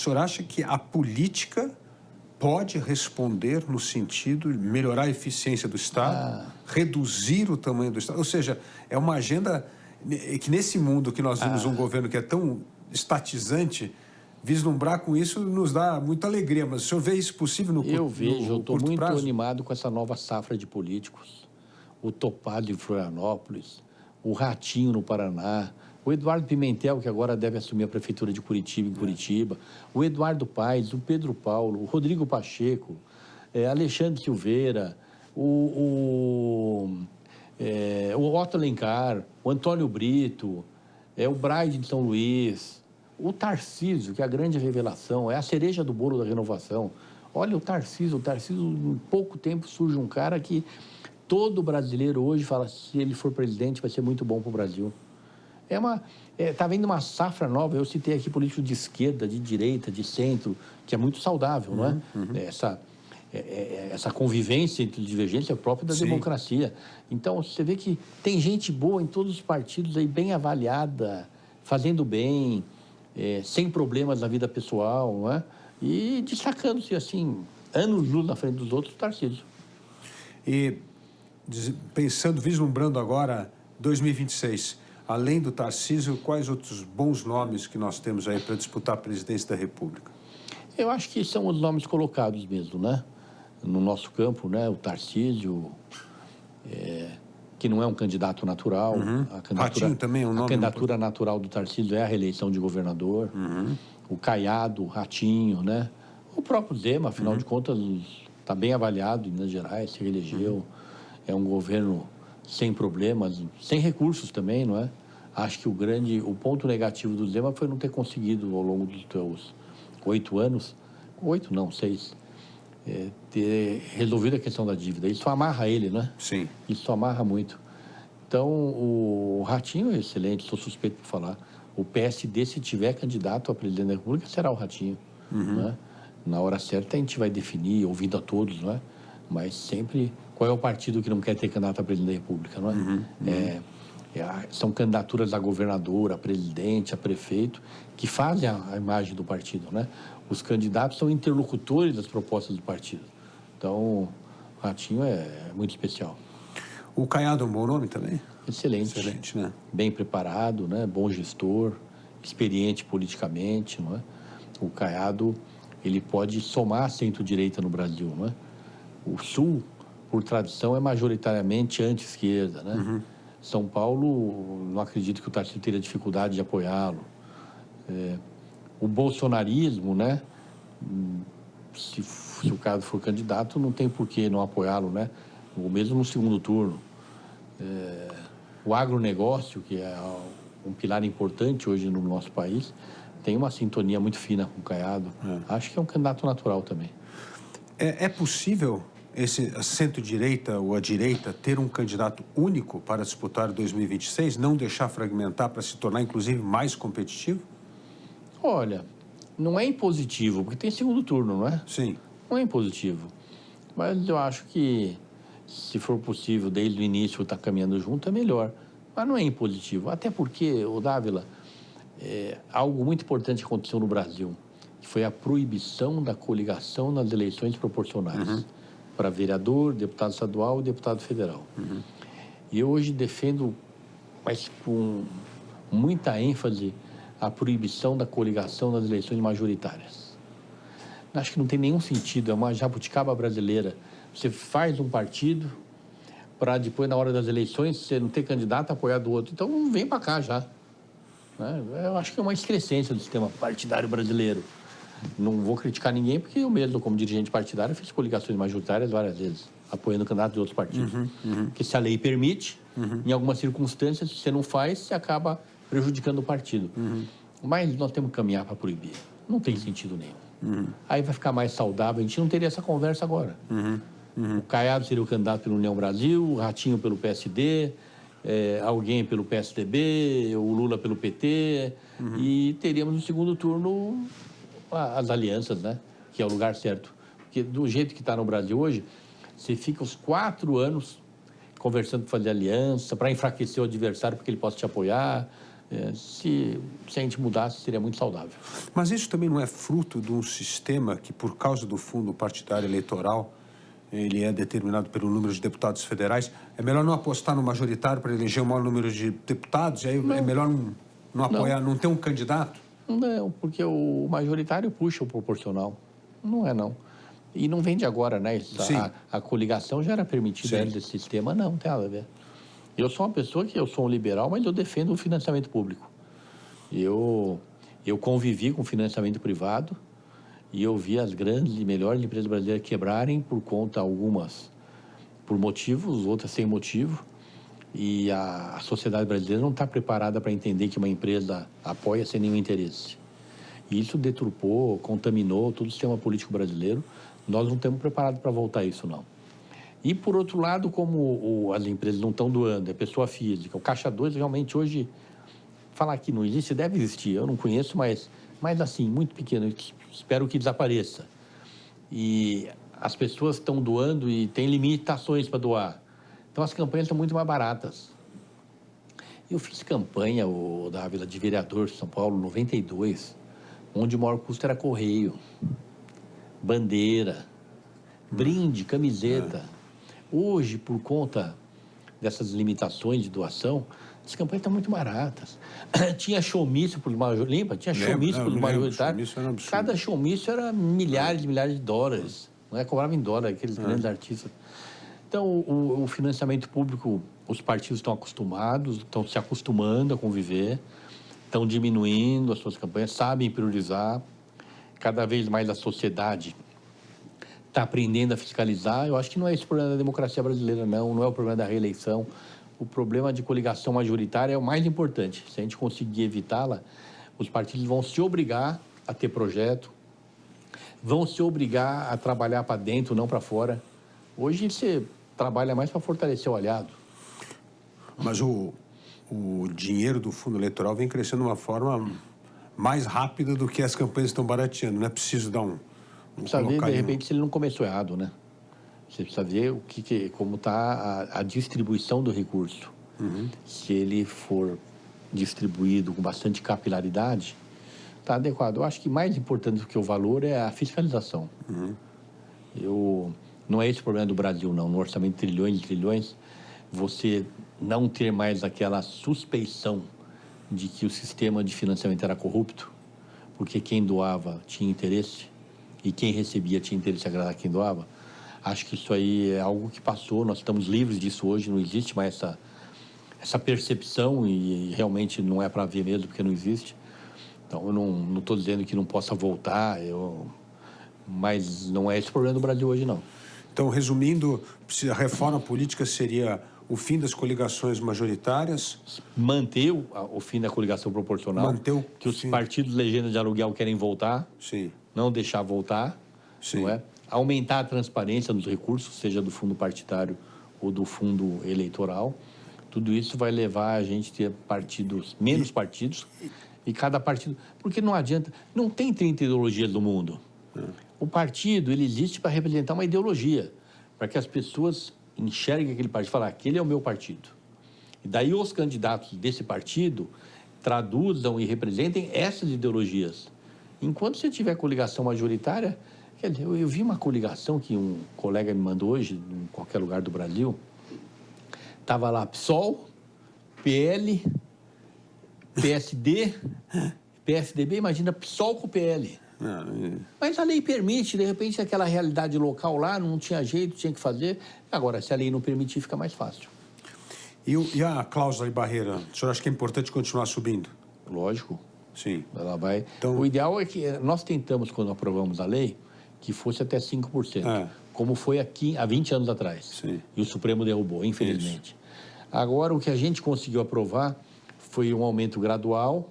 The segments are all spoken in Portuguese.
senhor acha que a política pode responder no sentido de melhorar a eficiência do Estado, reduzir o tamanho do Estado? Ou seja, é uma agenda que nesse mundo que nós vimos um governo que é tão estatizante, vislumbrar com isso nos dá muita alegria. Mas o senhor vê isso possível no curto prazo? Eu vejo, eu estou muito animado com essa nova safra de políticos. O Topado em Florianópolis, o Ratinho no Paraná, o Eduardo Pimentel, que agora deve assumir a prefeitura de Curitiba, em Curitiba, o Eduardo Paes, o Pedro Paulo, o Rodrigo Pacheco, Alexandre Silveira, o Otto Alencar, o Antônio Brito, o Braide de São Luís, o Tarcísio, que é a grande revelação, é a cereja do bolo da renovação. Olha o Tarcísio, em pouco tempo surge um cara que todo brasileiro hoje fala, se ele for presidente vai ser muito bom para o Brasil. Está vendo uma safra nova, eu citei aqui políticos de esquerda, de direita, de centro, que é muito saudável, não é? Essa convivência entre divergência própria da democracia. Então, você vê que tem gente boa em todos os partidos aí, bem avaliada, fazendo bem, sem problemas na vida pessoal, não é? E destacando-se, assim, anos-luz na frente dos outros, o Tarcísio. E pensando, vislumbrando agora 2026, além do Tarcísio, quais outros bons nomes que nós temos aí para disputar a presidência da República? Eu acho que são os nomes colocados mesmo, né? No nosso campo, né? O Tarcísio, que não é um candidato natural. Ratinho também é um nome. A candidatura natural do Tarcísio é a reeleição de governador. O Caiado, o Ratinho, né? O próprio Zema, afinal de contas, está bem avaliado em Minas Gerais, se reelegeu. É um governo sem problemas, sem recursos também, não é? Acho que o ponto negativo do Zema foi não ter conseguido, ao longo dos seus 8 anos, 8 não, 6, ter resolvido a questão da dívida. Isso amarra ele, né? Sim. Isso amarra muito. Então, o Ratinho é excelente, sou suspeito por falar. O PSD, se tiver candidato a presidente da República, será o Ratinho. Né? Na hora certa, a gente vai definir, ouvindo a todos, não é? Mas sempre, qual é o partido que não quer ter candidato a presidente da República, não é? São candidaturas a governador, a presidente, a prefeito, que fazem a imagem do partido, né? Os candidatos são interlocutores das propostas do partido. Então, o Ratinho é muito especial. O Caiado é um bom nome também? Excelente. Excelente, né? Bem preparado, né? Bom gestor, experiente politicamente, não é? O Caiado, ele pode somar centro-direita no Brasil, não é? O Sul, por tradição, é majoritariamente anti-esquerda, né? São Paulo, não acredito que o Tarcísio teria dificuldade de apoiá-lo. O bolsonarismo, né? Se o caso for candidato, não tem por que não apoiá-lo, né? Ou mesmo no segundo turno. O agronegócio, que é um pilar importante hoje no nosso país, tem uma sintonia muito fina com o Caiado. Acho que é um candidato natural também. É possível esse centro-direita ou a direita ter um candidato único para disputar 2026, não deixar fragmentar para se tornar, inclusive, mais competitivo? Olha, não é impositivo, porque tem segundo turno, não é? Sim. Não é impositivo. Mas eu acho que, se for possível, desde o início estar caminhando junto, é melhor. Mas não é impositivo. Até porque, Dávila, algo muito importante aconteceu no Brasil, que foi a proibição da coligação nas eleições proporcionais. Para vereador, deputado estadual e deputado federal. E eu hoje defendo, mas com muita ênfase, a proibição da coligação nas eleições majoritárias. Acho que não tem nenhum sentido, é uma jabuticaba brasileira. Você faz um partido para depois, na hora das eleições, você não ter candidato apoiar do outro. Então, vem para cá já. Né? Eu acho que é uma excrescência do sistema partidário brasileiro. Não vou criticar ninguém, porque eu mesmo, como dirigente partidário, fiz coligações majoritárias várias vezes, apoiando candidatos de outros partidos. Porque se a lei permite, em algumas circunstâncias, se você não faz, você acaba prejudicando o partido. Mas nós temos que caminhar para proibir. Não tem sentido nenhum. Aí vai ficar mais saudável, a gente não teria essa conversa agora. O Caiado seria o candidato pelo União Brasil, o Ratinho pelo PSD, alguém pelo PSDB, o Lula pelo PT, e teríamos no segundo turno as alianças, né? Que é o lugar certo. Porque do jeito que está no Brasil hoje, você fica os 4 anos conversando para fazer aliança, para enfraquecer o adversário porque ele possa te apoiar. Se a gente mudasse, seria muito saudável. Mas isso também não é fruto de um sistema que, por causa do fundo partidário eleitoral, ele é determinado pelo número de deputados federais? É melhor não apostar no majoritário para eleger o maior número de deputados? E aí é melhor não apoiar, não ter um candidato? Não, porque o majoritário puxa o proporcional. Não é, não. E não vem de agora, né? A coligação já era permitida antes desse sistema. Não tem nada a ver. Eu sou uma pessoa eu sou um liberal, mas eu defendo o financiamento público. Eu convivi com financiamento privado e eu vi as grandes e melhores empresas brasileiras quebrarem por conta, algumas por motivos, outras sem motivo. E a sociedade brasileira não está preparada para entender que uma empresa apoia sem nenhum interesse. E isso deturpou, contaminou todo o sistema político brasileiro. Nós não estamos preparados para voltar a isso, não. E, por outro lado, como as empresas não estão doando, é pessoa física, o Caixa 2 realmente hoje, falar que não existe, deve existir, eu não conheço, mas assim, muito pequeno, espero que desapareça. E as pessoas estão doando e tem limitações para doar. Então, as campanhas são muito mais baratas. Eu fiz campanha, Dávila, de vereador de São Paulo, 92, onde o maior custo era correio, bandeira, brinde, camiseta. Hoje, por conta dessas limitações de doação, as campanhas estão muito baratas. Tinha showmício por majoritário, tinha showmício por majoritário. Cada showmício era milhares e milhares de dólares. Não é? Cobrava em dólar, aqueles grandes artistas. Então, o financiamento público, os partidos estão acostumados, estão se acostumando a conviver, estão diminuindo as suas campanhas, sabem priorizar. Cada vez mais a sociedade está aprendendo a fiscalizar. Eu acho que não é esse o problema da democracia brasileira, não é o problema da reeleição. O problema de coligação majoritária é o mais importante. Se a gente conseguir evitá-la, os partidos vão se obrigar a ter projeto, vão se obrigar a trabalhar para dentro, não para fora. Hoje você trabalha mais para fortalecer o aliado. Mas o dinheiro do fundo eleitoral vem crescendo de uma forma mais rápida do que as campanhas estão barateando. Não é preciso dar precisa ver, de repente, se ele não começou errado, né? Você precisa ver como está a distribuição do recurso. Se ele for distribuído com bastante capilaridade, está adequado. Eu acho que mais importante do que o valor é a fiscalização. Não é esse o problema do Brasil, não. No orçamento de trilhões e trilhões, você não ter mais aquela suspeição de que o sistema de financiamento era corrupto, porque quem doava tinha interesse e quem recebia tinha interesse em agradar quem doava. Acho que isso aí é algo que passou, nós estamos livres disso hoje, não existe mais essa percepção e realmente não é para ver mesmo, porque não existe. Então, eu não estou dizendo que não possa voltar, mas não é esse o problema do Brasil hoje, não. Então, resumindo, a reforma política seria o fim das coligações majoritárias. Manter o fim da coligação proporcional. Que os partidos legendas de aluguel querem voltar. Sim. Não deixar voltar. Sim. Não é? Aumentar a transparência dos recursos, seja do fundo partidário ou do fundo eleitoral. Tudo isso vai levar a gente a ter menos partidos. E cada partido... Porque não adianta... Não tem 30 ideologias do mundo. O partido, ele existe para representar uma ideologia, para que as pessoas enxerguem aquele partido e falem, aquele é o meu partido. E daí os candidatos desse partido traduzam e representem essas ideologias. Enquanto você tiver coligação majoritária, quer dizer, eu vi uma coligação que um colega me mandou hoje, em qualquer lugar do Brasil, estava lá PSOL, PL, PSD, PSDB, imagina PSOL com PL. Mas a lei permite, de repente, aquela realidade local lá, não tinha jeito, tinha que fazer. Agora, se a lei não permitir, fica mais fácil. E a cláusula de barreira? O senhor acha que é importante continuar subindo? Lógico. Sim. Ela vai... Então... O ideal é que nós tentamos, quando aprovamos a lei, que fosse até 5%, como foi aqui há 20 anos atrás. Sim. E o Supremo derrubou, infelizmente. Agora, o que a gente conseguiu aprovar foi um aumento gradual,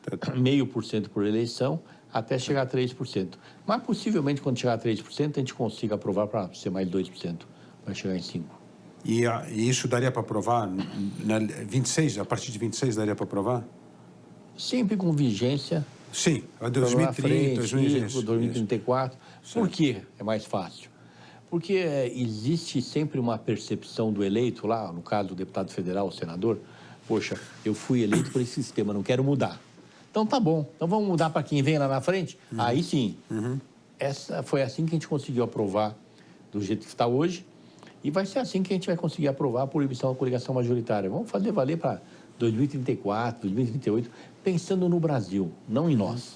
0,5% por eleição, até chegar a 3%. Mas, possivelmente, quando chegar a 3%, a gente consiga aprovar para ser mais 2%. Vai chegar em 5%. E isso daria para aprovar? 26, a partir de 26 daria para aprovar? Sempre com vigência. Sim, 2030, 2034. Por que é mais fácil? Porque existe sempre uma percepção do eleito, lá, no caso do deputado federal, o senador, poxa, eu fui eleito por esse sistema, não quero mudar. Então tá bom, então vamos mudar para quem vem lá na frente? Aí sim. Foi assim que a gente conseguiu aprovar do jeito que está hoje e vai ser assim que a gente vai conseguir aprovar a proibição da coligação majoritária. Vamos fazer valer para 2034, 2038, pensando no Brasil, não em nós.